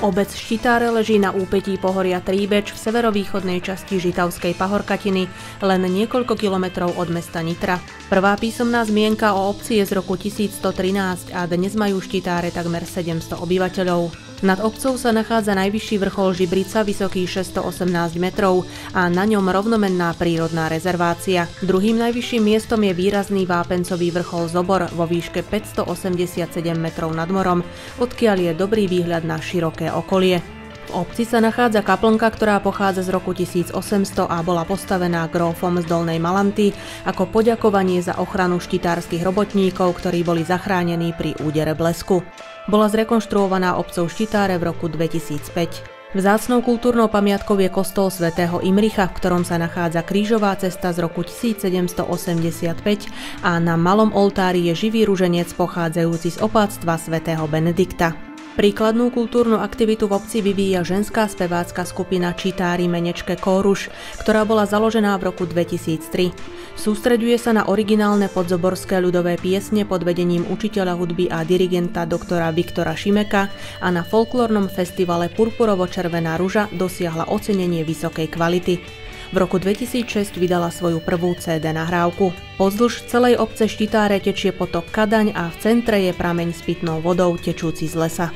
Obec Štitáre leží na úpetí pohoria Tríbeč v severovýchodnej časti Žitavskej pahorkatiny, len niekoľko kilometrov od mesta Nitra. Prvá písomná zmienka o obci je z roku 1113 a dnes majú Štitáre takmer 700 obyvateľov. Nad obcov sa nachádza najvyšší vrchol Žibrica, vysoký 618 metrov a na ňom rovnomenná prírodná rezervácia. Druhým najvyšším miestom je výrazný vápencový vrchol Zobor vo výške 587 metrov nad morom, odkiaľ je dobrý výhľad na široké okolie. V obci sa nachádza kaplnka, ktorá pochádza z roku 1800 a bola postavená grófom z Dolnej Malanty ako poďakovanie za ochranu štitárskych robotníkov, ktorí boli zachránení pri údere blesku. Bola zrekonštruovaná obcov Štitáre v roku 2005. Vzácnou kultúrnou pamiatkou je kostol svätého Imricha, v ktorom sa nachádza krížová cesta z roku 1785 a na malom oltári je živý ruženec pochádzajúci z opáctva svätého Benedikta. Príkladnú kultúrnu aktivitu v obci vyvíja ženská spevácka skupina Čitári Menečke Kóruš, ktorá bola založená v roku 2003. Sústreďuje sa na originálne podzoborské ľudové piesne pod vedením učiteľa hudby a dirigenta doktora Viktora Šimeka a na folklórnom festivale Purpurovo-červená ruža dosiahla ocenenie vysokej kvality. V roku 2006 vydala svoju prvú CD nahrávku. Pozdĺž celej obce Štitáre tečie potok Kadaň a v centre je prameň s pitnou vodou tečúci z lesa.